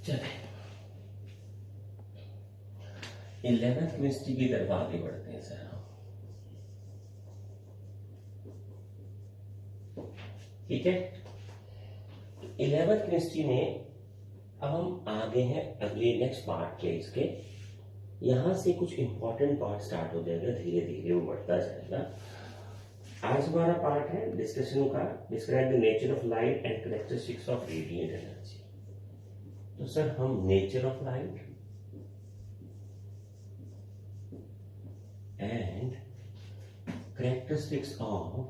चले 11th chemistry की तरफ आगे बढ़ते हैं सर हम। ठीक है, 11th केमिस्ट्री में अब हम आगे हैं अगले नेक्स्ट पार्ट के इसके। यहां से कुछ इंपॉर्टेंट पार्ट स्टार्ट हो जाएगा, धीरे धीरे वो बढ़ता जाएगा। आज हमारा पार्ट है डिस्कशन का, describe the nature of light and characteristics of radiant energy. तो सर हम nature of light and characteristics of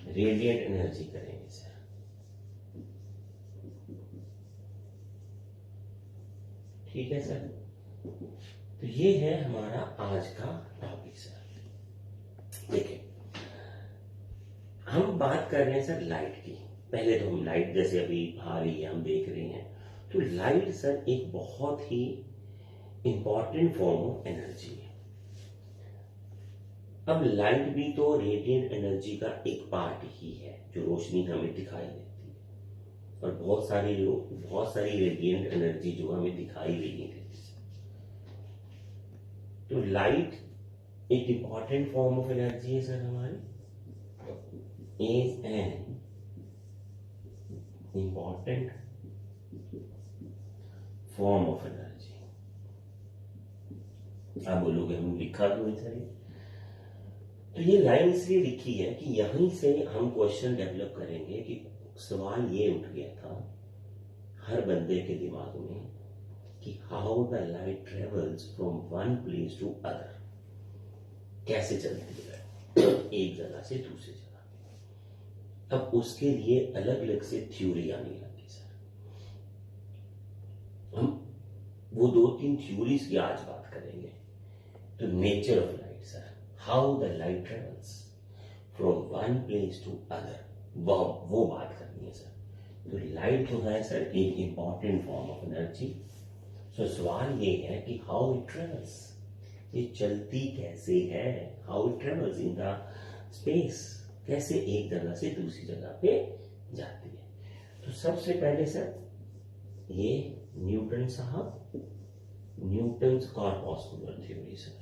radiant energy करेंगे सर। ठीक है सर, तो ये है हमारा आज का टॉपिक सर। देखिए हम बात कर रहे हैं सर लाइट की। पहले तो हम लाइट जैसे अभी आ रही है हम देख रहे हैं, तो लाइट सर एक बहुत ही इंपॉर्टेंट फॉर्म ऑफ एनर्जी है। अब लाइट भी तो रेडिएंट एनर्जी का एक पार्ट ही है, जो रोशनी हमें दिखाई देती है, और बहुत सारी रेडिएंट एनर्जी जो हमें दिखाई भी नहीं देती। तो लाइट एक इंपॉर्टेंट फॉर्म ऑफ एनर्जी है सर हमारी, is an important form of energy. आप बोलोगे हम लिखा क्यों नहीं सर? तो ये लाइन इसलिए लिखी है कि यहीं से हम क्वेश्चन डेवलप करेंगे कि सवाल ये उठ गया था हर बंदे के दिमाग में कि how the light travels from one place to other, कैसे चलती है एक जगह से दूसरी जगह। अब उसके लिए अलग अलग से थ्योरी आने लगी सर। हम वो 2-3 थ्योरीज की आज बात करेंगे। तो nature of light sir, how the light travels from one place to other, वो बात करनी है सर। तो लाइट जो है सर एक इंपॉर्टेंट फॉर्म ऑफ एनर्जी। सो सवाल ये है कि हाउ इट ट्रेवल्स, ये चलती कैसे है, how it travels in the space, कैसे एक जगह से दूसरी जगह पे जाती है। तो सबसे पहले सर ये न्यूटन साहब, न्यूटन्स कॉर्पस्कुलर थ्योरी सर,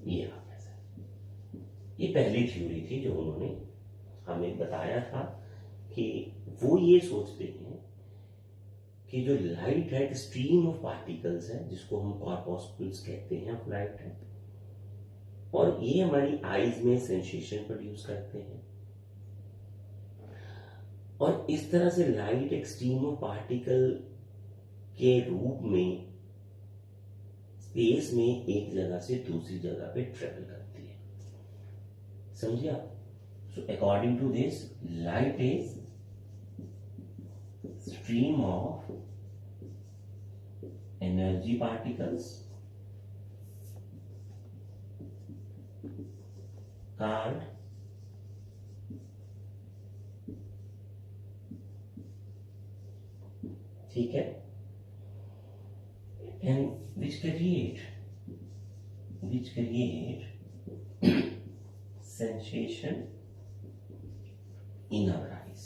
ये आ गया सर। ये पहली थ्योरी थी जो उन्होंने हमें बताया था कि वो ये सोचते हैं कि जो लाइट है स्ट्रीम ऑफ पार्टिकल्स है, जिसको हम कॉर्पस्कुल्स कहते हैं ऑफ लाइट है, और ये हमारी आईज में सेंसेशन प्रोड्यूस करते हैं। और इस तरह से लाइट एक स्ट्रीम ऑफ पार्टिकल के रूप में स्पेस में एक जगह से दूसरी जगह पे ट्रेवल करती है। समझिए आप? So according to this, light is stream of energy particles called ठीक है, and which create sensation in our eyes,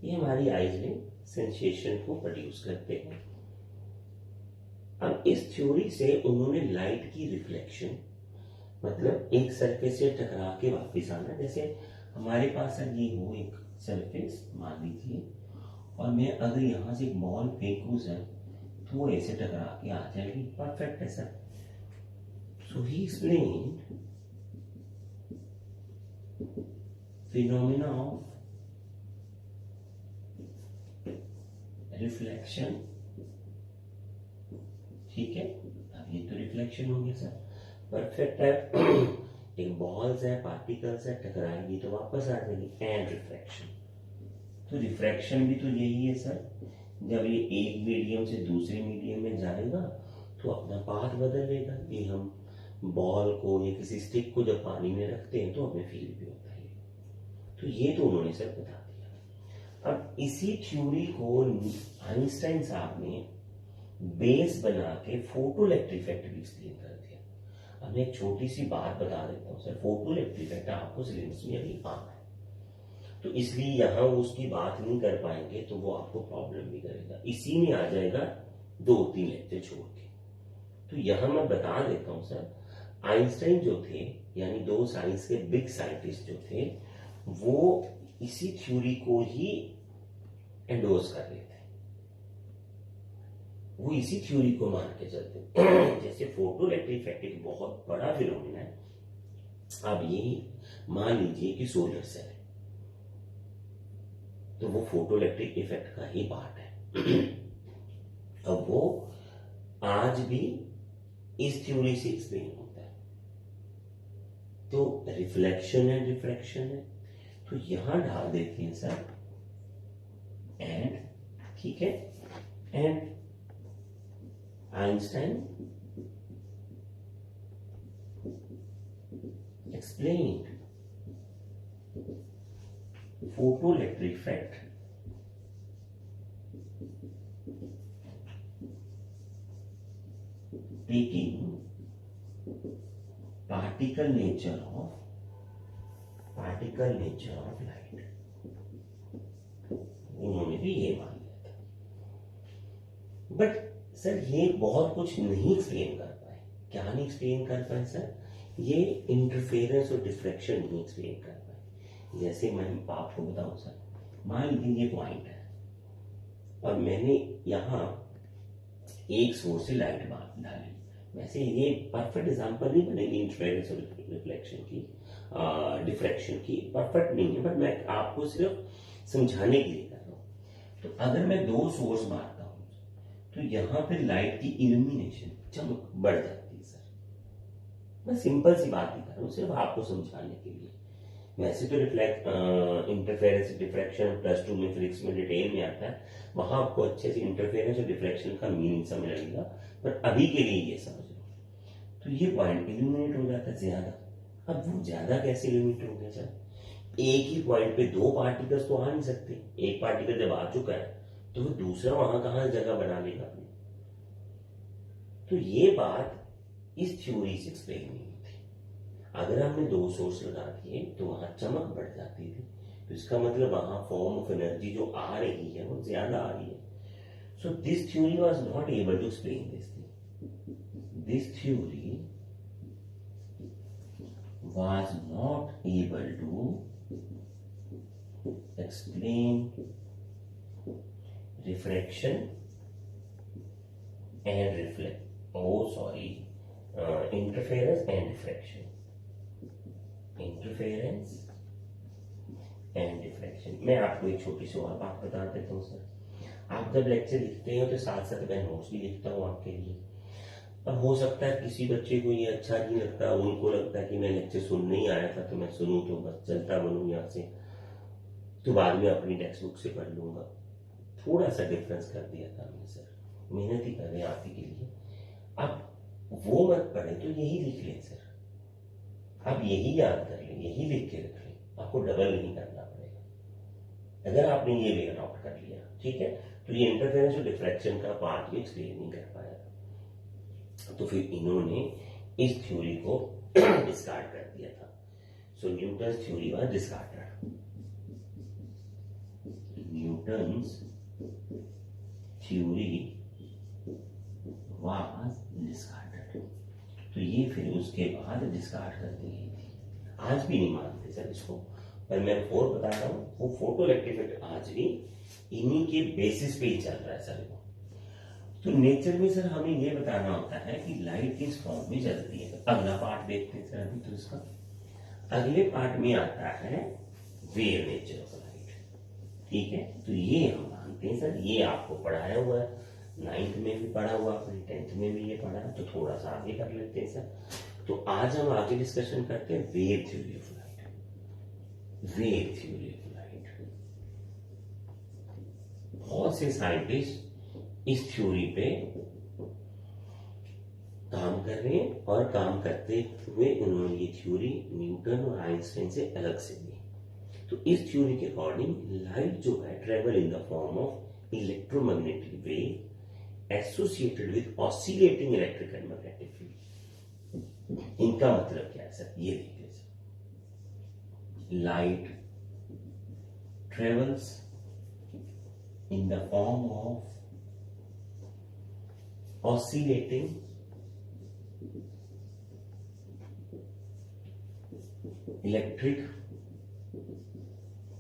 ये हमारी आईज में सेंसेशन को प्रोड्यूस करते हैं। अब इस थ्योरी से उन्होंने लाइट की रिफ्लेक्शन, मतलब एक सरफेस से टकरा के वापस आना, जैसे हमारे पास सर ये हो एक सरफेस मान लीजिए, और मैं अगर यहां से एक बॉल फेंकूं सर तो वो ऐसे टकरा के आ जाएगी। परफेक्ट है sir. So he explained phenomena of reflection. ठीक है, अब ये तो रिफ्लेक्शन हो गया सर, परफेक्ट है। एक बॉल्स है, पार्टिकल्स है, टकराएगी तो वापस आ जाएगी। एंड रिफ्लेक्शन, तो रिफ्रैक्शन भी तो यही है सर, जब ये एक मीडियम से दूसरे मीडियम में जाएगा तो अपना पाथ बदल लेगा। ये हम बॉल को या किसी स्टिक को जब पानी में रखते हैं तो हमें फील भी होता है। तो ये तो उन्होंने सर बता दिया। अब इसी थ्योरी को आइंस्टाइन साहब ने बेस बना के फोटो इलेक्ट्रिक इफेक्ट भी एक्सप्लेन कर दिया। अब मैं एक छोटी सी बात बता देता हूँ सर, फोटो इलेक्ट्रिक इफेक्ट आपको सिलेबस में अभी आना है, तो इसलिए यहाँ उसकी बात नहीं कर पाएंगे तो वो आपको प्रॉब्लम भी करेगा, इसी में आ जाएगा 2-3 लेक्चर छोड़ के। तो यहाँ मैं बता देता हूँ सर, आइंस्टाइन जो थे, यानी 2 साइंस के बिग साइंटिस्ट जो थे, वो इसी थ्योरी को ही एंडोर्स कर रहे थे, वो इसी थ्योरी को मान के चलते। जैसे फोटो इलेक्ट्रिक इफेक्ट एक बहुत बड़ा फिनोमेना है, अब ये मान लीजिए कि सोलर सेल है, तो वो फोटो इलेक्ट्रिक इफेक्ट का ही पार्ट है। अब वो आज भी इस थ्योरी से एक्सप्लेन होता है। तो रिफ्लेक्शन है, रिफ्रैक्शन है, तो यहां डाल देते हैं सर एंड, ठीक है, and Einstein explained photoelectric effect taking particle nature of light, उन्होंने भी ये मान लिया था। बट सर ये बहुत कुछ नहीं एक्सप्लेन कर पाए। क्या नहीं एक्सप्लेन कर पाए सर? ये इंटरफेरेंस और डिफ्रैक्शन नहीं एक्सप्लेन कर पाए। जैसे मैं आपको बताऊं सर, मान लीजिए ये पॉइंट है और मैंने यहां एक सोर्स से लाइट डाली। वैसे ये परफेक्ट एग्जांपल नहीं बनेगी इंटरफेरेंस और रिफ्लेक्शन की, डिफ्रैक्शन की, परफेक्ट नहीं है, बट मैं आपको सिर्फ समझाने के लिए कर रहा हूं। तो अगर मैं 2 सोर्स मारता हूं तो यहां पे लाइट की इल्यूमिनेशन, चमक बढ़ जाती है सर। मैं सिंपल सी बात ही कर रहा हूं, सिर्फ आपको समझाने के लिए। वैसे तो इंटरफेरेंस डिफ्रैक्शन +2 में फिजिक्स में डिटेल में आता है, वहां आपको अच्छे से इंटरफेरेंस और डिफ्रैक्शन का मीनिंग समझ लगेगा, पर अभी के लिए ये समझ लो। तो ये पॉइंट इल्यूमिनेट हो जाता है ज्यादा। अब वो ज्यादा कैसे इल्यूमिनेट हो गया सर? एक ही पॉइंट पे 2 पार्टिकल्स तो आ नहीं सकते। एक पार्टिकल जब आ चुका है तो वो दूसरा वहां कहां जगह बना लेगा अपनी। तो ये बात इस थ्योरी से एक्सप्लेन नहीं होती। अगर हमने 2 सोर्स लगा दिए तो वहां चमक बढ़ जाती थी, तो इसका मतलब वहां फॉर्म ऑफ एनर्जी जो आ रही है वो ज्यादा आ रही है। So this theory was not able to explain this thing. This theory was not able to explain refraction and interference and diffraction. Interference and diffraction. मैं आपको एक छोटी सी और बात बता देता हूँ सर। आप जब लेक्चर लिखते हो तो साथ साथ मैं नोट्स भी लिखता हूँ आपके लिए। अब हो सकता है किसी बच्चे को ये अच्छा नहीं लगता, उनको लगता है कि मैं लेक्चर सुनने ही आया था तो मैं सुनूं तो बस चलता बनूं यहाँ से, तो बाद में अपनी टेक्स्ट बुक से पढ़ लूंगा। थोड़ा सा डिफरेंस कर दिया था हमने सर, मेहनत ही कर रहे हैं आप ही के लिए। अब वो मत पढ़े तो यही लिख लें सर, आप यही याद कर लें, यही लिख के रख लें, आपको डबल नहीं करना पड़ेगा अगर आपने ये वे अडॉप्ट कर लिया, ठीक है। तो ये इंटरफेरेंस और डिफ्रैक्शन का पार्ट भी एक्सप्लेन नहीं कर पाया, तो फिर इन्होंने इस थ्योरी को डिस्कार्ड कर दिया था। So Newton theory was discarded. Newton's theory was discarded। तो ये फिर उसके बाद डिस्कार्ड कर दी गई थी। आज भी नहीं मानते सर इसको, पर मैं और बता रहा हूँ, वो फोटो इलेक्ट्रिक इफेक्ट आज भी इन्हीं के बेसिस पे ही चल रहा है सर। तो नेचर में सर हमें ये बताना होता है कि लाइट किस फॉर्म में चलती है। अगला पार्ट देखते हैं सर अभी। तो इसका अगले पार्ट में आता है वेव नेचर ऑफ लाइट, ठीक है। तो ये हम मानते हैं सर, ये आपको पढ़ाया हुआ है, 9th में भी पढ़ा हुआ, अपने 10th में भी ये पढ़ा है, तो थोड़ा सा आगे कर लेते हैं सर। तो आज हम आगे डिस्कशन करते हैं wave theory of light. Wave theory of light, बहुत से साइंटिस्ट इस थ्योरी पे काम कर रहे हैं और काम करते हुए उन्होंने ये थ्योरी न्यूटन और आइंस्टाइन से अलग से दी। तो इस थ्योरी के अकॉर्डिंग लाइट जो है travel in the form of electromagnetic wave associated with oscillating electric and magnetic field. इनका मतलब क्या है सर, ये देखिए sir, light travels in the form of oscillating electric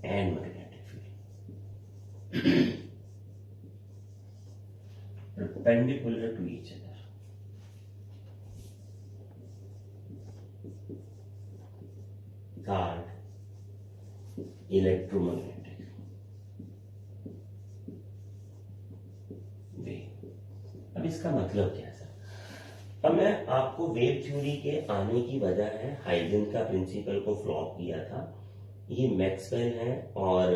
and magnetic field perpendicular to each other. Called electromagnetic wave. अब इसका मतलब क्या है सर? अब मैं आपको वेव थ्योरी के आने की वजह है, हाइजेन का प्रिंसिपल को फ्लॉप किया था। ये मैक्सवेल है और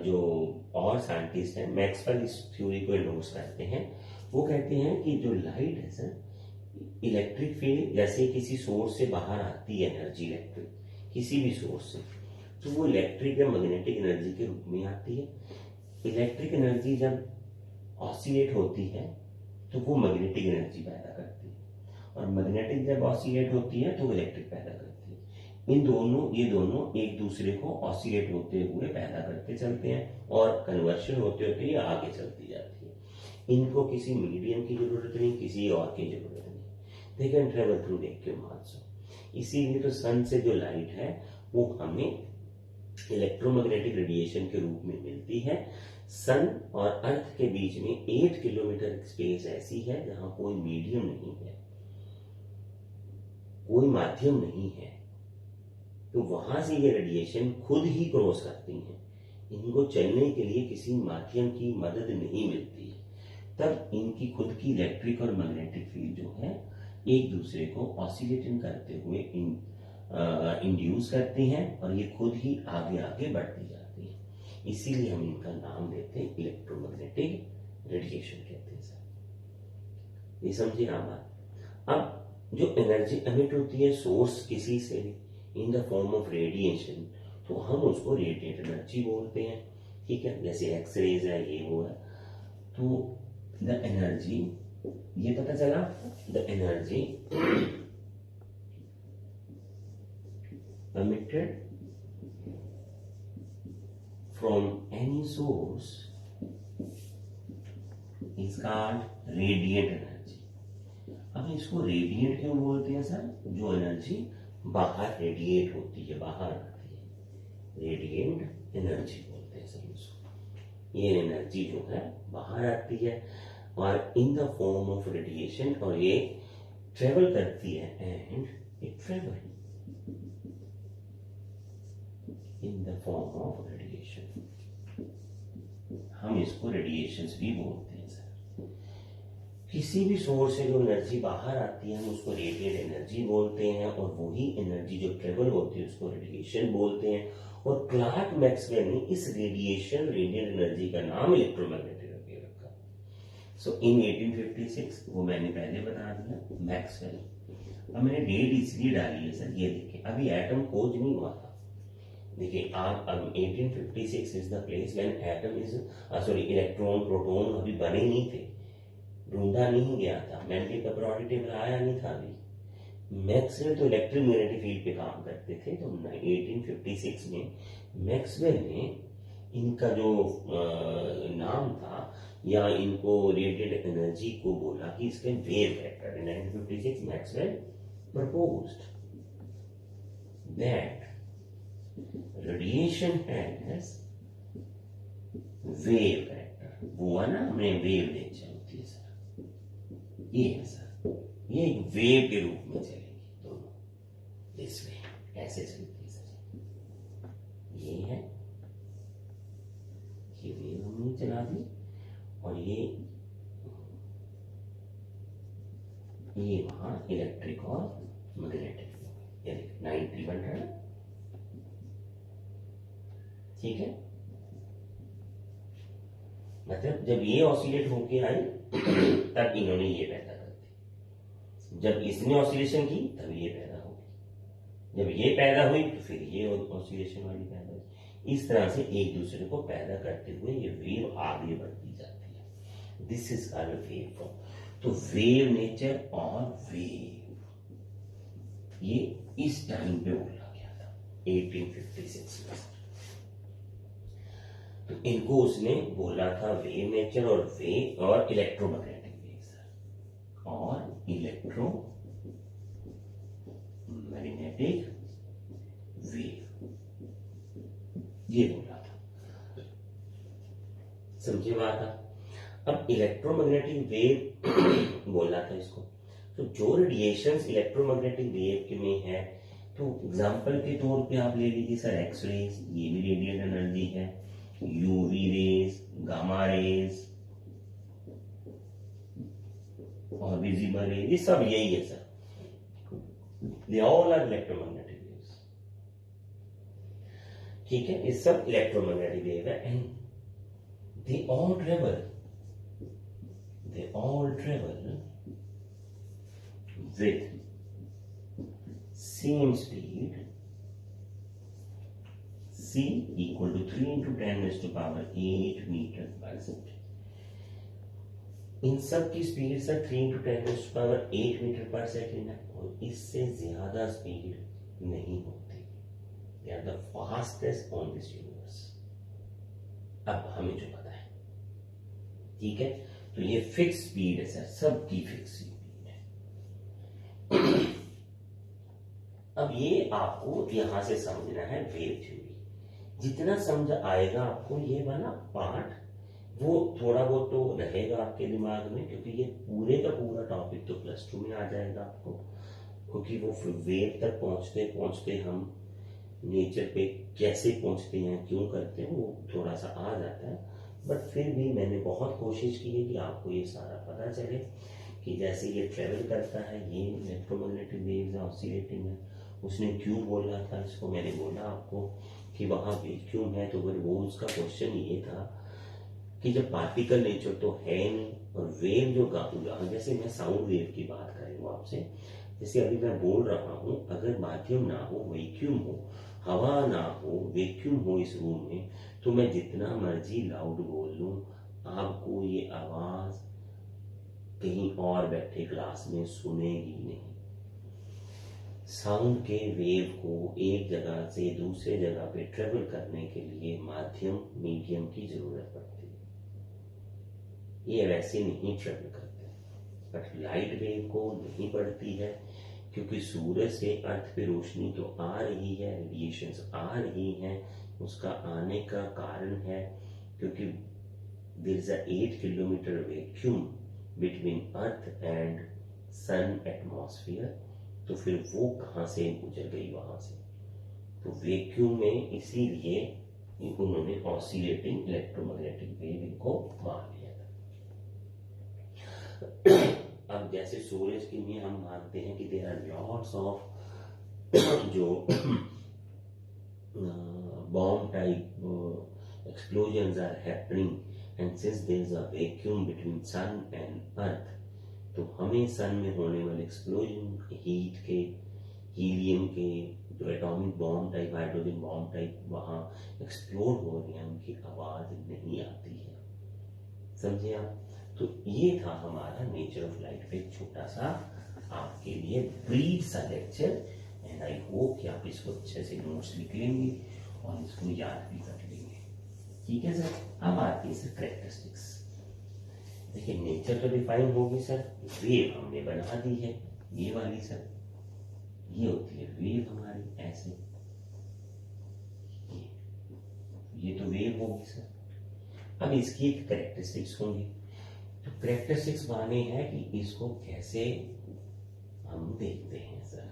जो और साइंटिस्ट हैं, मैक्सवेल इस थ्योरी को एंडोर्स करते हैं। वो कहते हैं कि जो लाइट है सर, इलेक्ट्रिक फील्ड जैसे किसी सोर्स से बाहर आती है एनर्जी, इलेक्ट्रिक किसी भी सोर्स से, तो वो इलेक्ट्रिक या मैग्नेटिक एनर्जी के रूप में आती है। इलेक्ट्रिक एनर्जी जब ऑसिलेट होती है तो वो मैग्नेटिक एनर्जी पैदा करती है, और मैग्नेटिक जब ऑसिलेट होती है तो इलेक्ट्रिक पैदा करती है। ये दोनों एक दूसरे को ऑसिलेट होते हुए पैदा करते चलते हैं, और कन्वर्शन होते होते ये आगे चलती जाती है। इनको किसी मीडियम की जरूरत नहीं, किसी और की जरूरत नहीं। They can travel through vacuum also. इसीलिए तो सन से जो लाइट है वो हमें इलेक्ट्रोमैग्नेटिक रेडिएशन के रूप में मिलती है। सन और अर्थ के बीच में 8 किलोमीटर स्पेस ऐसी है जहां कोई मीडियम नहीं है, कोई माध्यम नहीं है, तो वहां से ये रेडिएशन खुद ही क्रॉस करती हैं। इनको चलने के लिए किसी माध्यम की मदद नहीं मिलती है। तब इनकी खुद की इलेक्ट्रिक और मैग्नेटिक फील्ड जो है एक दूसरे को ऑसिलेटिंग करते हुए इंड्यूस करती हैं, और ये खुद ही आगे आगे बढ़ती जाती है। इसीलिए हम इनका नाम देते हैं इलेक्ट्रोमैग्नेटिक रेडिएशन कहते हैं सर। ये समझिए ना बात। अब जो एनर्जी एमिट होती है सोर्स किसी से in the form of radiation, तो हम उसको रेडिएट एनर्जी बोलते हैं, ठीक है। जैसे एक्सरेज है, ये वो है, तो द एनर्जी, ये पता चला, the energy emitted from any source is called radiant energy। अब इसको रेडिएंट क्यों बोलते हैं सर? जो एनर्जी बाहर रेडिएट होती है, बाहर आती है, रेडिएंट एनर्जी बोलते हैं सर उसको। ये एनर्जी जो है बाहर आती है और in the form of radiation, और ये ट्रेवल करती है, and it travel in the form of radiation. हम इसको रेडिएशंस भी बोलते हैं सर। किसी भी सोर्स से जो एनर्जी बाहर आती है हम उसको रेडिएट एनर्जी बोलते हैं, और वही एनर्जी जो ट्रेवल होती है उसको रेडिएशन बोलते हैं। और क्लार्क मैक्सवेल ने इस रेडिएशन, रेडिएट एनर्जी का नाम इलेक्ट्रोमैग्नेटिक वेव रखा। सो इन 1856, वो मैंने पहले बता दिया, मैक्सवेल। अब मैंने डेट इसलिए डाली है सर, ये देखिए अभी एटम खोज नहीं हुआ था। देखिए आप 1856 is the place when atom is electron proton अभी बने नहीं थे, ढूंढा नहीं गया था, मेंडल का पीरियोडिक टेबल आया नहीं था अभी। मैक्सवेल तो इलेक्ट्रोमैग्नेटिक फील्ड पे काम करते थे, तो 1856 में मैक्सवेल ने इनका जो नाम था, या इनको रेडिएटेड एनर्जी को बोला कि इसके wave vector. In 1956 Maxwell proposed that radiation has wave vector. वो है ना, हमने वेव नेचर होती है सर, ये है सर, ये एक वेव के रूप में चलेगी दोनों, इसमें ऐसे चलती है सर। ये है, ये वेव हमने चला दी, और ये वहां इलेक्ट्रिक और मैग्नेटिक, यानी 90 बन रहा है, ठीक है। मतलब जब ये ऑसिलेट होके आई तब इन्होंने ये पैदा कर दी, जब इसने ऑसिलेशन की तब ये पैदा होगी, जब ये पैदा हुई तो फिर ये ऑसिलेशन वाली पैदा हुई। इस तरह से एक दूसरे को पैदा करते हुए ये वेव आगे बढ़ती जाती है। This is called wave form. तो वेव नेचर और वेव, ये इस टाइम पे बोला गया था 1856 में। तो इनको उसने बोला था वेव नेचर और वेव और इलेक्ट्रोमैग्नेटिक वेव सर, और इलेक्ट्रोमैग्नेटिक वेव, ये बोला था। समझे बात? अब इलेक्ट्रोमैग्नेटिक वेव बोला था इसको, तो जो रेडिएशंस इलेक्ट्रोमैग्नेटिक वेव के में है, तो एग्जांपल के तौर पे आप ले लीजिए सर एक्सरेज, ये भी रेडिएंट एनर्जी है, यूवी रेज, गामा रेज और विजिबल रेज, ये सब यही है sir, they all are electromagnetic waves. ठीक है, ये सब इलेक्ट्रोमैग्नेटिक वेव है and they all travel with same speed, c equal to 3 into 10 raised to power 8 metre per second. इन सब की speed sir 3 into 10 raised to power 8 metre per second है, और इससे ज्यादा स्पीड नहीं होती। They are the fastest on this universe. अब हमें जो पता है, ठीक है, तो ये फिक्स स्पीड है सर, सबकी फिक्स स्पीड है। अब ये आपको यहां से समझना है वेव थ्योरी। जितना समझ आएगा आपको ये वाला पार्ट, वो थोड़ा बहुत तो रहेगा आपके दिमाग में, क्योंकि ये पूरे का पूरा टॉपिक तो +2 में आ जाएगा आपको, क्योंकि वो वेव तक पहुंचते पहुंचते हम नेचर पे कैसे पहुंचते हैं, क्यों करते हैं, वो थोड़ा सा आ जाता है। बट फिर भी मैंने बहुत कोशिश की है कि आपको ये सारा पता चले कि जैसे ये ट्रेवल करता है, ये इलेक्ट्रोमैग्नेटिक वेव्स ऑसिलेटिंग है। उसने क्यों बोला था इसको, मैंने बोला आपको कि वहां वैक्यूम है, तो फिर वो उसका क्वेश्चन ये था कि जब पार्टिकल नेचर तो है नहीं, और वेव जो जैसे मैं साउंड वेव की बात करूँ आपसे, जैसे अभी मैं बोल रहा हूं, अगर माध्यम ना हो, वैक्यूम हो, हवा ना हो, वैक्यूम हो इस रूम में, तो मैं जितना मर्जी लाउड बोल लूं, आपको ये आवाज कहीं और बैठे क्लास में सुनेगी नहीं। साउंड के वेव को एक जगह से दूसरे जगह पे ट्रेवल करने के लिए माध्यम, मीडियम की जरूरत पड़ती है। ये वैसे नहीं ट्रेवल करते, बट लाइट वेव को नहीं पड़ती है, क्योंकि सूरज से अर्थ पे रोशनी तो आ रही है, रेडिएशंस आ रही हैं। उसका आने का कारण है क्योंकि there is a 8 kilometre vacuum between earth and sun atmosphere. तो फिर वो कहां से गुजर गई, वहां से, तो वैक्यूम में, इसीलिए उन्होंने ऑसिलेटिंग इलेक्ट्रोमैग्नेटिक वेव को मान लिया था। अब जैसे सूरज के लिए हम मानते हैं कि देयर आर लॉट्स ऑफ जो bomb type explosions are happening, and since there is a vacuum between sun and earth, तो हमें सन में होने वाले एक्सप्लोजन, हीट के, हीलियम के, जो atomic bomb type, hydrogen bomb type वहां एक्सप्लोड हो रही है, उनकी आवाज नहीं आती है। समझे आप? तो ये था हमारा नेचर ऑफ लाइट पे छोटा सा आपके लिए ब्रीफ सा लेक्चर, एंड आई होप कि आप इसको अच्छे से नोट्स लिख लेंगे और इसको याद भी कर लेंगे। ठीक है सर। अब आती है सर कैरेक्टरिस्टिक्स। देखिए नेचर तो डिफाइन होगी सर, वेव हमने बना दी है, ये वाली सर, ये होती है वेव हमारी, ऐसे ये तो वेव होगी सर। अब इसकी एक कैरेक्टरिस्टिक्स होंगी, तो कैरेक्टरिस्टिक्स माने हैं कि इसको कैसे हम देखते हैं सर,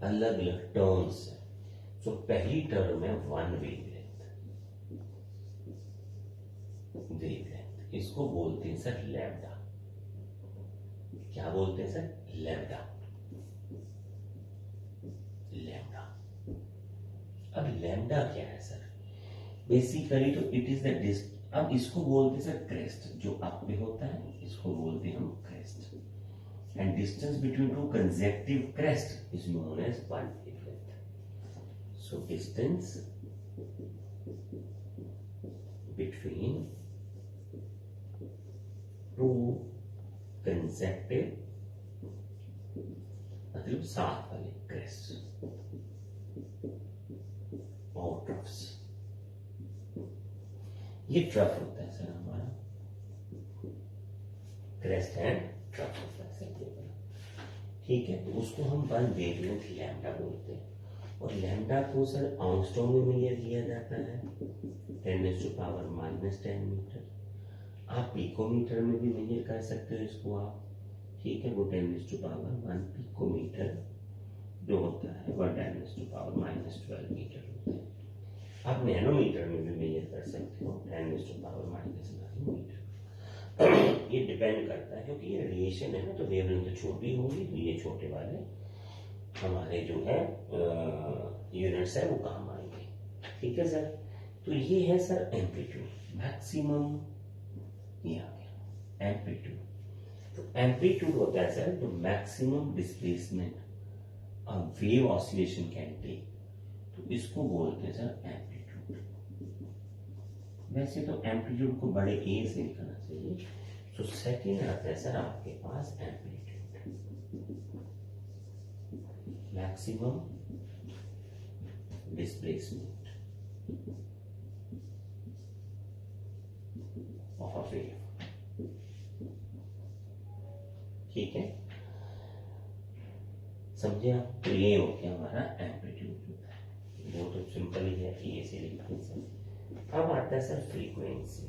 अलग अलग टर्म्स है। तो पहली टर्म है वन वेवलेंथ, वेवलेंथ इसको बोलते हैं सर लैम्डा। क्या बोलते हैं सर? Lambda, lambda. अब लैम्डा क्या है सर? बेसिकली तो इट इज द डिस्टेंस। अब इसको बोलते हैं सर क्रेस्ट, जो अप पे होता है इसको बोलते हैं हम crest, and distance between two consecutive crest is known as one wavelength. So distance between two consecutive मतलब साथ वाले क्रेस्ट और ट्रफ्स। ये ट्रफ होता है सर हमारा, क्रेस्ट एंड ट्रफ होता है सर। ठीक है, तो उसको हम वन वेवलेंथ लैम्डा बोलते हैं, और लैम्डा को सर एंगस्ट्रॉम में मेजर किया जाता है 10⁻⁻10 मीटर। आप पिकोमीटर में भी मेजर कर सकते हो इसको आप। ठीक है, वो 10⁻1 पिकोमीटर जो होता है वह 10⁻⁻12 मीटर होता है। आप नैनोमीटर में भी मेजर कर सकते हो 10⁻⁻9 मीटर। ये डिपेंड करता है, क्योंकि ये रेडिएशन है ना, तो वेवलेंथ तो छोटी होगी, तो ये छोटे वाले हमारे जो है यूनिट्स है वो काम आएंगे। ठीक है सर, तो ये है सर एम्पलीट्यूड मैक्सिमम, ये आ गया एम्पलीट्यूड। तो एम्पलीट्यूड होता है सर जो maximum displacement a wave oscillation can take, तो इसको बोलते हैं सर एम्पलीट्यूड। वैसे तो एम्पलीट्यूड को बड़े ए से लिखना चाहिए। तो सेकेंड आता है सर आपके पास amplitude, maximum displacement of a wave. ठीक है, समझे आप? तो ये हो गया हमारा एम्पलीट्यूड, वो तो सिंपल ही है, ए से लिखने से। अब आता है सर फ्रीक्वेंसी,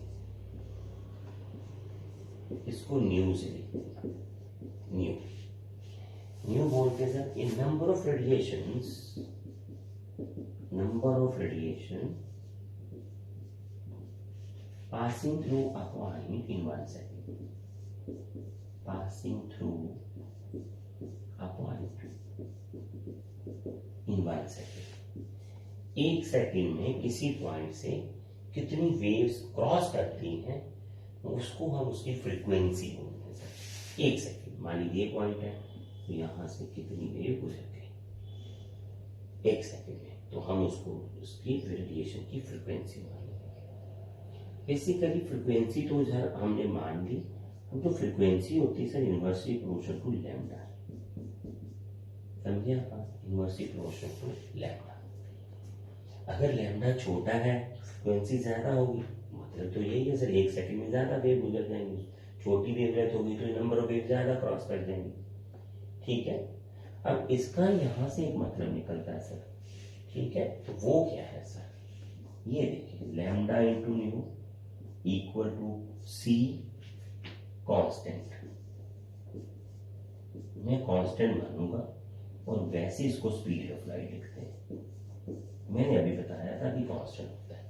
इसको न्यू से लिखते हैं। न्यू बोलते हैं sir in number of radiation passing through a point in 1 second, passing through a point in 1 second। 1 second में किसी पॉइंट से कितनी वेव्स क्रॉस करती हैं उसको हम उसकी फ्रीक्वेंसी बोलते हैं सर। 1 सेकेंड, मान लीजिए पॉइंट है, तो यहां से कितनी वेव गुजर गई 1 सेकेंड में, तो हम उसको उसकी रेडिएशन की फ्रीक्वेंसी मान लेंगे। बेसिकली फ्रीक्वेंसी तो इधर हमने मान ली, हम तो फ्रीक्वेंसी होती है sir inversely proportional to lambda. समझे आप? Inversely proportional to lambda. अगर लैम्डा छोटा है फ्रीक्वेंसी ज्यादा होगी, मतलब तो यही है सर 1 सेकंड में ज्यादा वेव गुजर जाएंगी। छोटी वेवलेंथ होगी तो नंबर ऑफ वेव ज्यादा क्रॉस कर जाएंगी। ठीक है, अब इसका यहां से एक मतलब निकलता है सर। ठीक है, तो वो क्या है सर, ये देखिए lambda into nu equal to c constant. मैं कांस्टेंट मानूंगा और वैसे इसको स्पीड ऑफ लाइट लिखते हैं। मैंने अभी बताया था कि कांस्टेंट होता है,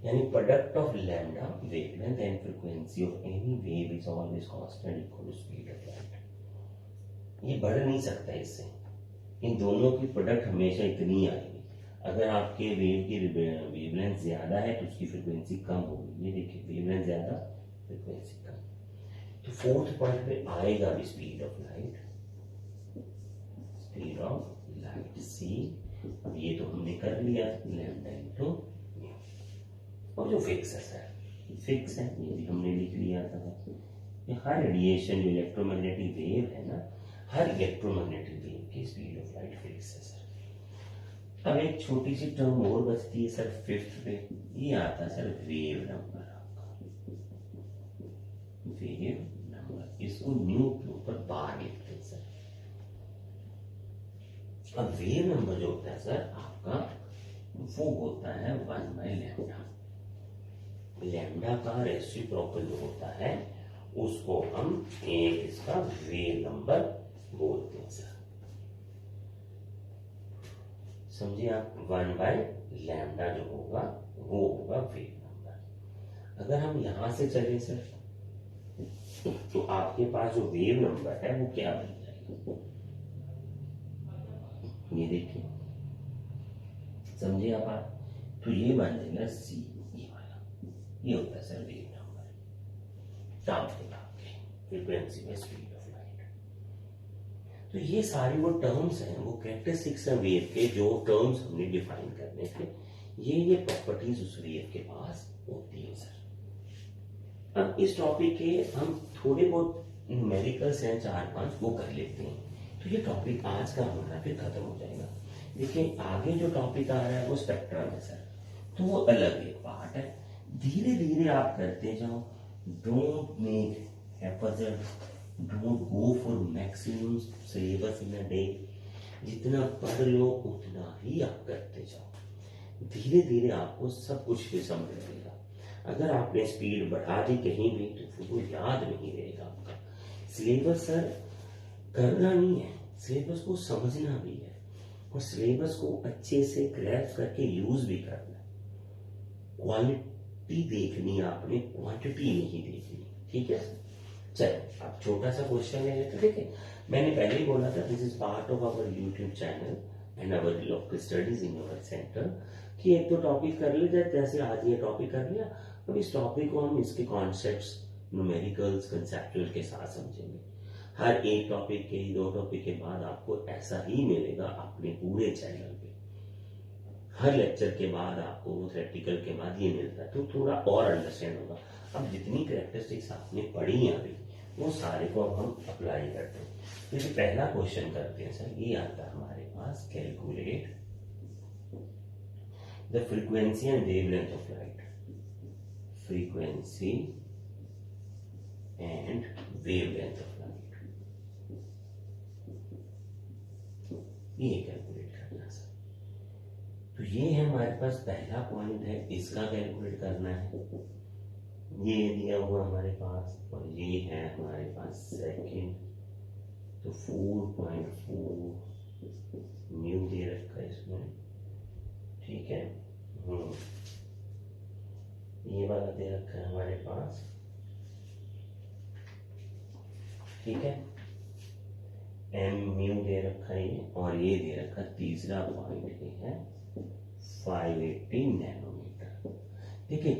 यानी product of lambda wavelength and frequency of any wave is always constant equal to speed of light. ये बढ़ नहीं सकता इससे, इन दोनों की प्रोडक्ट हमेशा इतनी आएगी। अगर आपके वेव की वेवलेंथ ज्यादा है तो उसकी फ्रीक्वेंसी कम होगी। ये देखिए वेवलेंथ ज्यादा फ्रीक्वेंसी कम, तो फोर्थ पॉइंट पे आएगा भी speed of light, speed of light C. अब ये तो हमने कर लिया लैम्डा इनटू न्यू, और जो फिक्स है सर फिक्स है ये भी हमने लिख लिया था। हर रेडिएशन जो इलेक्ट्रोमैग्नेटिक वेव है ना, हर इलेक्ट्रोमैग्नेटिक वेव की स्पीड ऑफ लाइट फिक्स है सर। अब एक छोटी सी टर्म और बचती है सर फिफ्थ पे, ये आता है सर वेव नंबर आपका, वेव नंबर। इसको न्यू के ऊपर बार लिखते हैं सर। अब वेव नंबर जो होता है सर आपका वो होता है 1/λ। लैम्डा का रेसिप्रोकल जो होता है उसको हम एक इसका वेव नंबर बोलते हैं सर। समझिए आप, 1/λ जो होगा वो होगा वेव नंबर। अगर हम यहां से चले सर तो आपके पास जो वेव नंबर है वो क्या बन जाएगा, ये देखिए। समझिए आप, तो ये बन जाएगा सी, ये वाला, ये होता है सर वेव नंबर, टाइम के भाग के फ्रीक्वेंसी में स्पीड ऑफ लाइट। तो ये सारी वो टर्म्स हैं, वो कैरेक्टरिस्टिक्स हैं वेव के, जो टर्म्स हमने डिफाइन करने थे, ये प्रॉपर्टीज उस वेव के पास होती है सर। अब इस टॉपिक के हम थोड़े बहुत न्यूमेरिकल्स हैं 4-5 वो कर लेते हैं। तो ये टॉपिक आज का हमारा फिर खत्म हो जाएगा। देखिए आगे जो टॉपिक आ रहा है वो स्पेक्ट्रम है सर, तो वो अलग एक पार्ट है। धीरे धीरे आप करते जाओ, don't make haphazard, don't go for maximum syllabus in a day. जितना पढ़ लो उतना ही आप करते जाओ, धीरे धीरे आपको सब कुछ फिर समझ लगेगा। अगर आपने स्पीड बढ़ा दी कहीं भी तो फिर वो याद नहीं रहेगा आपका। सिलेबस सर करना नहीं है, सिलेबस को समझना भी है और सिलेबस को अच्छे से ग्रैस्प करके यूज भी करना है। क्वालिटी देखनी है आपने, क्वांटिटी नहीं देखनी, ठीक है। चलो अब छोटा सा क्वेश्चन ले लेते। देखिए मैंने पहले ही बोला था this is part of our YouTube channel and our local studies in our centre, कि एक तो टॉपिक कर ले जाए, जैसे आज ये टॉपिक कर लिया, अब इस टॉपिक को हम इसके कॉन्सेप्ट्स, न्यूमेरिकल्स, कंसेप्चुअल के साथ समझेंगे। हर एक टॉपिक के 2 टॉपिक के बाद आपको ऐसा ही मिलेगा अपने पूरे चैनल पे। हर लेक्चर के बाद आपको वो थ्योरेटिकल के बाद ये मिलता है, तो थोड़ा और अंडरस्टैंड होगा। अब जितनी कैरेक्टरिस्टिक्स आपने पढ़ी हैं अभी वो सारे को अब हम अप्लाई करते हैं। जैसे पहला क्वेश्चन करते हैं सर, ये आता है हमारे पास, calculate the frequency and wavelength of light. Frequency and wavelength of light, ये कैलकुलेट करना है सर। तो ये है हमारे पास पहला पॉइंट है, इसका कैलकुलेट करना है। ये दिया हुआ हमारे पास, और ये है हमारे पास सेकंड, तो 4.4 न्यू दे रखा है इसमें, ठीक है। ये वाला दे रखा है हमारे पास, ठीक है। एम म्यू दे रखा है ये, और ये दे रखा तीसरा पॉइंट ये है 580 नैनोमीटर। देखिए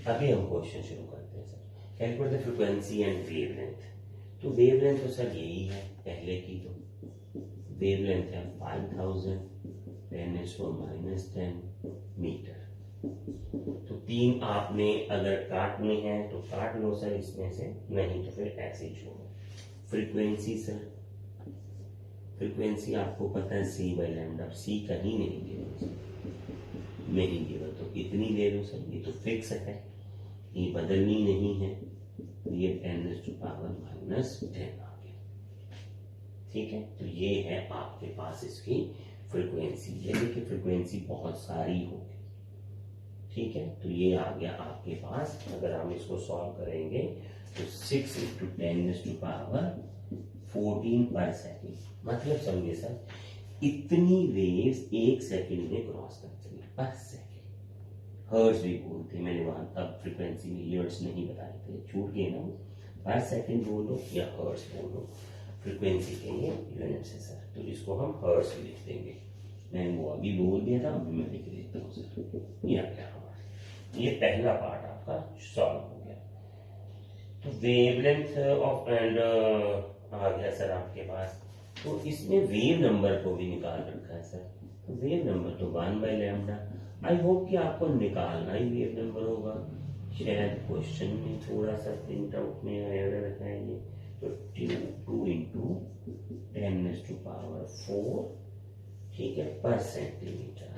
अभी हम क्वेश्चन शुरू करते हैं sir. Calculate the frequency and wavelength. तो वेवलेंथ तो सर यही है पहले की, तो वेवलेंथ है 5000 10⁻⁻10 मीटर। तो 3 आपने अगर काटने हैं तो काट लो सर इसमें से, नहीं तो फिर ऐसे ही छोड़ो। फ्रीक्वेंसी सर, फ्रीक्वेंसी आपको पता है c/λ, सी कहीं नहीं गिवन, नहीं गिवन तो इतनी ले लो सर, ये तो फिक्स है, ये बदलनी नहीं है, तो ये 10⁻⁻10 आ गया, ठीक है। तो ये है आपके पास इसकी फ्रीक्वेंसी। ये देखिए फ्रीक्वेंसी बहुत सारी होगी, ठीक है। तो ये आ गया आपके पास, अगर हम इसको सॉल्व करेंगे तो 6 × 10⁻14 पर सेकेंड, मतलब समझिए सर इतनी वेव्स 1 सेकेंड में क्रॉस करती है पर सेकेंड। हर्ट्ज भी बोलते हैं, मैंने वहां तब फ्रीक्वेंसी में यूनिट्स नहीं बताए थे, छूट गए ना। पर सेकेंड बोलो या हर्ट्ज बोलो, फ्रीक्वेंसी के लिए यूनिट्स है सर, तो इसको हम हर्ट्ज लिख देंगे। मैंने वो अभी बोल दिया था, अभी मैं लिख देता हूँ सर। ये आ गया हमारा, ये पहला पार्ट आपका सॉल्व हो गया। तो वेवलेंथ ऑफ एंड आ गया सर आपके पास। तो इसमें वेव नंबर को भी निकाल रखा है सर, तो वेव नंबर तो 1/λ। आई होप कि आपको निकालना ही वेव नंबर होगा, शायद क्वेश्चन में थोड़ा सा प्रिंट आउट में एरर है ये। तो 2 × 10⁻⁴, ठीक है, पर सेंटीमीटर।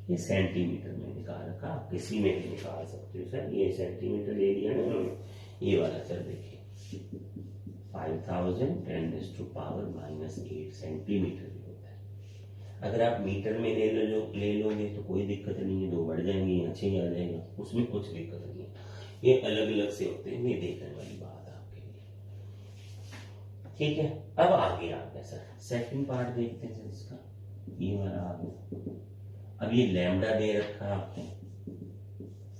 ये सेंटीमीटर में निकाल रखा, आप किसी में भी निकाल सकते हो सर। ये सेंटीमीटर ले लिया ना, ये वाला सर देखिए 5000 10⁻⁻8 सेंटीमीटर भी होता है। अगर आप मीटर में ले लोगे तो कोई दिक्कत नहीं है, 2 बढ़ जाएंगे या 6 आ जाएगा, उसमें कुछ दिक्कत नहीं है। ये अलग अलग से होते हैं, ये देखने वाली बात है आपके लिए, ठीक है। अब आगे आ गया सर सेकंड पार्ट देखते हैं सर इसका, ये वाला आ गया। अब ये लैम्डा दे रखा है आपको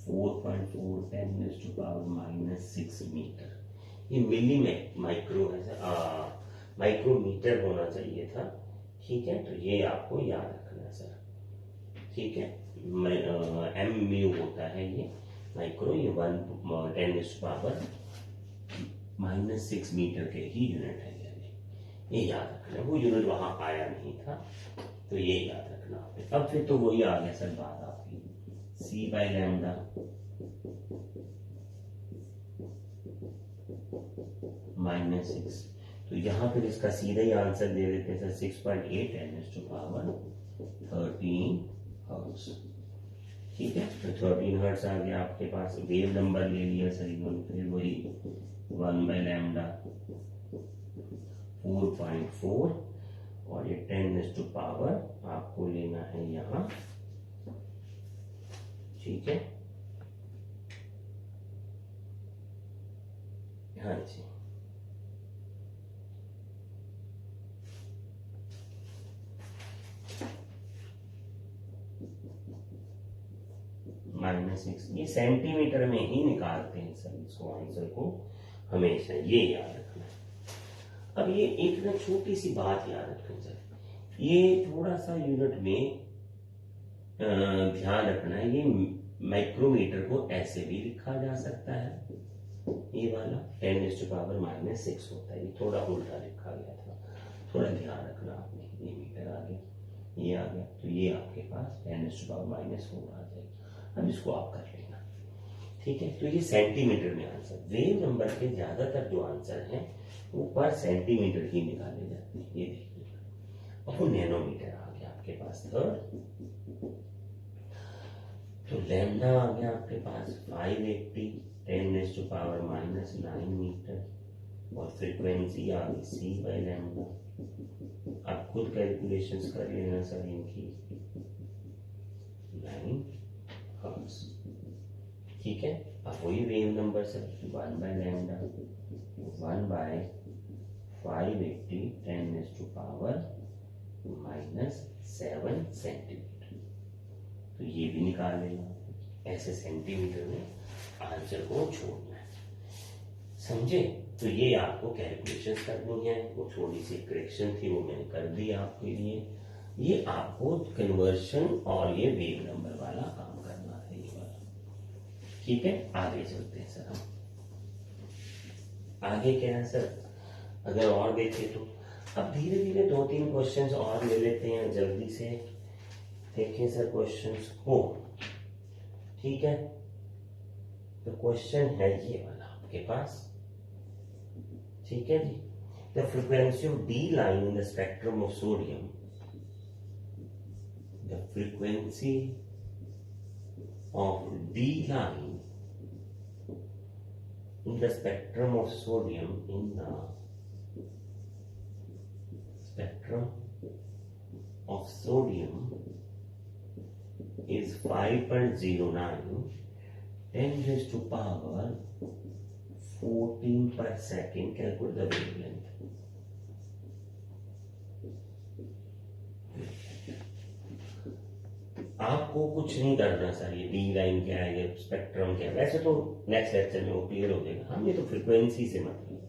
4.4 10⁻⁻6 मीटर। ये मिली में माइक्रो है सर, माइक्रोमीटर होना चाहिए था, ठीक है। तो ये आपको याद रखना है सर, ठीक है। एम म्यू होता है ये माइक्रो, ये 10⁻⁻6 मीटर के ही यूनिट है ये याद रखना। वो यूनिट वहां आया नहीं था, तो ये याद रखना आपने। अब फिर तो वही आ गया सर बात आपकी, c/λ -6। तो यहां फिर इसका सीधा ही आंसर दे देते हैं सर 6.8 10⁻13 हर्ट्ज। ठीक है, तो 13 हर्ट्ज आ गया आपके पास। वेव नंबर ले लिया सर इन्होंने, फिर वही 1/λ 4.4 और ये 10⁻, आपको लेना है यहां। ठीक है, हाँ जी, -6। ये सेंटीमीटर में ही निकालते हैं सर इसको, आंसर को हमेशा ये याद रखना है। अब ये एक ना छोटी सी बात याद रखें सर, ये थोड़ा सा यूनिट में ध्यान रखना है। ये माइक्रोमीटर को ऐसे भी लिखा जा सकता है, ये वाला 10⁻⁻6 होता है, ये थोड़ा उल्टा लिखा गया था, थोड़ा ध्यान रखना आपने। ये मीटर आ गया, ये आ गया, तो ये आपके पास 10⁻⁻4 आ जाएगा। अब इसको आप कर लेना। ठीक है, तो ये सेंटीमीटर में आंसर। वेव नंबर के ज्यादातर जो आंसर हैं वो पर सेंटीमीटर ही निकाले जाते हैं, ये देखिए। अब वो नैनोमीटर आ गया आपके पास थर्ड। तो लैम्डा आ गया आपके पास 580 10⁻⁻9 मीटर और फ्रीक्वेंसी आ गई c/λ। आप खुद कैलकुलेशंस कर लेना सर इनकी, 9 हर्ट्ज। ठीक है, अब वही वेव नंबर सर 1/λ 1/580 10⁻⁷ सेंटीमीटर। तो ये भी निकाल लेना, ऐसे सेंटीमीटर में आंसर को छोड़ना है, समझे। तो ये आपको कैलकुलेशंस करनी है, वो थोड़ी सी करेक्शन थी वो मैंने कर दी आपके लिए। ये आपको कन्वर्शन और ये वेव नंबर वाला काम करना है, ये वाला। ठीक है, आगे चलते हैं सर हम। आगे क्या है सर, अगर और देखें तो अब धीरे धीरे 2-3 क्वेश्चंस और ले लेते हैं जल्दी से। देखें सर क्वेश्चंस को। ठीक है, तो क्वेश्चन है ये वाला आपके पास। ठीक है जी, the frequency of D line in the spectrum of sodium, the frequency of D line in the spectrum of sodium, in the spectrum of sodium is 5.09 10⁻14 per second. Calculate the wavelength. आपको कुछ नहीं करना sir, ये D line क्या है, ये spectrum क्या है, वैसे तो नेक्स्ट लेक्चर में वो क्लियर हो जाएगा। हम ये तो फ्रीक्वेंसी से मतलब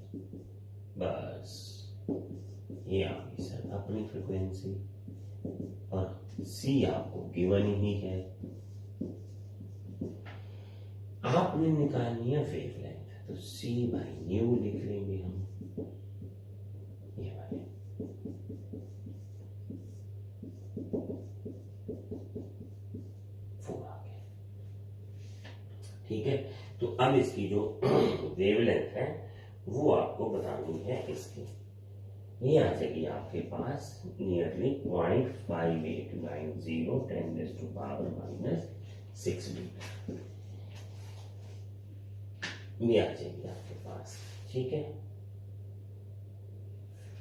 बस, ये आपकी सर अपनी फ्रीक्वेंसी और सी आपको गिवन ही है। आपने निकालनी है वेवलेंथ, तो c/ν लिख लेंगे हम, ये वाले। ठीक है, तो अब इसकी जो वेवलेंथ है वो आपको बतानी है इसकी। ये आ जाएगी आपके पास नियरली 0.5890 10⁻⁻6 मीटर, ये आ जाएगी आपके पास। ठीक है,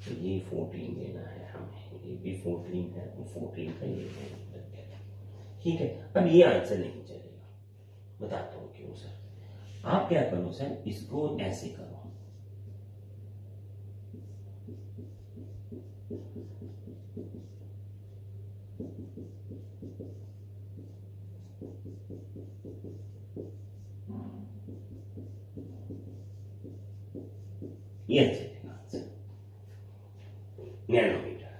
तो ये 14 लेना है हमें, ये भी 14 है, 14 का ये मीटर है। ठीक है, अब ये आंसर नहीं चलेगा, बताता हूं क्यों सर। आप क्या करो सर, इसको ऐसे करो, ये चलेगा आंसर, नैनोमीटर है।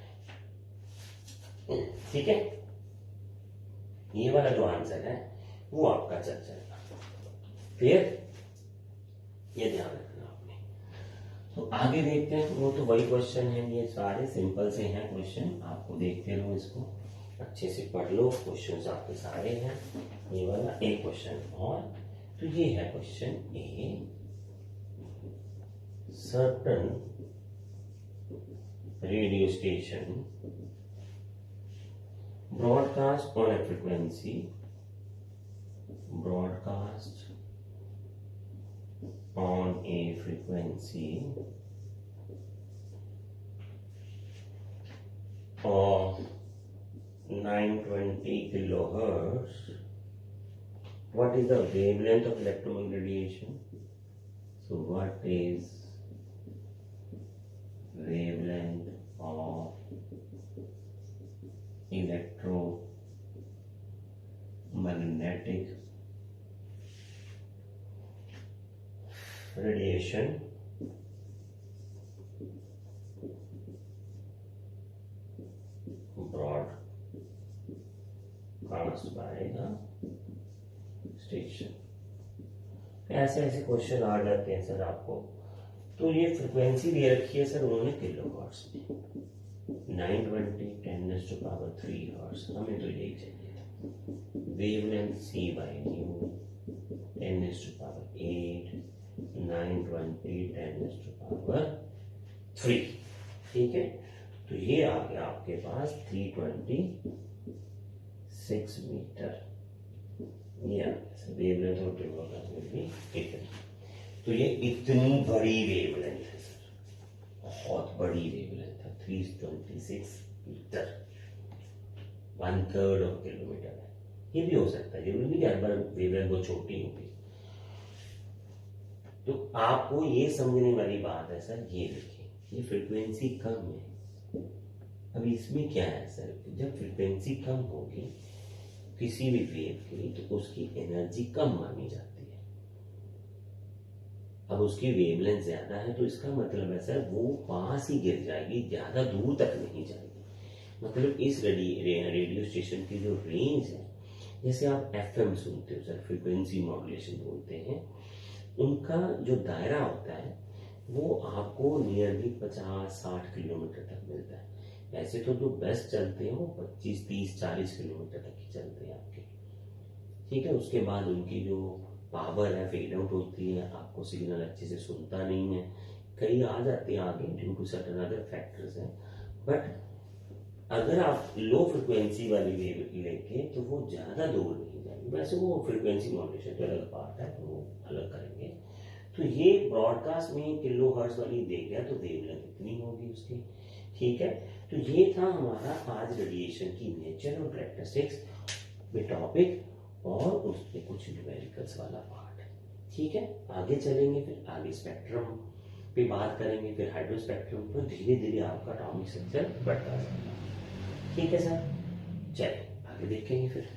ठीक है, ये वाला जो आंसर है वो आपका चल जाएगा। क्लियर, ये ध्यान रखना आपने। तो आगे देखते हैं, वो तो वही क्वेश्चन है, ये सारे सिंपल से हैं क्वेश्चन, आपको देखते रहो, इसको अच्छे से पढ़ लो, क्वेश्चंस आपके सारे हैं। ये वाला एक क्वेश्चन और, तो ये है question A, certain radio station broadcast on a frequency of 920 kilohertz. What is the wavelength of electromagnetic radiation? So what is wavelength of electromagnetic radiation broadcast by the station? ऐसे ऐसे क्वेश्चन आ जाते हैं sir आपको। तो ये frequency दे रखी है sir उन्होंने किलोहर्ट्ज में, 920 10⁻³ हर्ट्ज, हमें तो यही चाहिए था। वेवलेंथ c/μ 10⁸ 920 10⁻³ ठीक है। तो ये आ गया आपके पास 326 मीटर। ये वेवलेंथ और इतनी, तो ये इतनी बड़ी वेवलेंथ है सर, बहुत बड़ी वेवलेंथ है, 326 मीटर, 1/3 ऑफ किलोमीटर है। ये भी हो सकता है, जरूरी नहीं कि हर बार वेवलेंथ बहुत छोटी होगी। तो आपको ये समझने वाली बात है सर, ये देखिए ये फ्रीक्वेंसी कम है। अब इसमें क्या है सर, जब फ्रीक्वेंसी कम होगी किसी भी वेव की तो उसकी एनर्जी कम मानी जाती है। अब उसकी वेवलेंथ ज्यादा है तो इसका मतलब है सर वो पास ही गिर जाएगी, ज्यादा दूर तक नहीं जाएगी। मतलब इस रेडियो स्टेशन की जो रेंज है, जैसे आप एफएम सुनते हो सर, फ्रीक्वेंसी मॉड्यूलेशन बोलते हैं, उनका जो दायरा होता है वो आपको नियरली 50-60 किलोमीटर तक मिलता है। ऐसे तो जो बेस्ट चलते हैं वो 25, 30, 40 किलोमीटर तक ही चलते हैं आपके, ठीक है। उसके बाद उनकी जो पावर है फेड आउट होती है, आपको सिग्नल अच्छे से सुनता नहीं है, कई आ जाते हैं आगे due to certain other factors हैं। बट अगर आप लो फ्रिक्वेंसी वाली वेव लेके तो वो ज्यादा दूर नहीं जाएगी। वैसे वो फ्रिक्वेंसी मॉड्यूलेशन का अलग पार्ट है, तो वो अलग करेंगे। तो ये ब्रॉडकास्ट में किलो हर्ट्ज वाली दे गया तो वेवलेंथ इतनी होगी उसकी, ठीक है। तो ये था हमारा आज रेडिएशन की नेचर और कैरेक्टरिस्टिक्स में टॉपिक, और उसमें कुछ न्यूमेरिकल्स वाला पार्ट है, ठीक है। आगे चलेंगे, फिर आगे स्पेक्ट्रम पे बात करेंगे, फिर हाइड्रोस्पेक्ट्रम पर धीरे धीरे आपका एटॉमिक स्ट्रक्चर बढ़ता जाएगा, ठीक है सर। चलिए आगे देखेंगे फिर।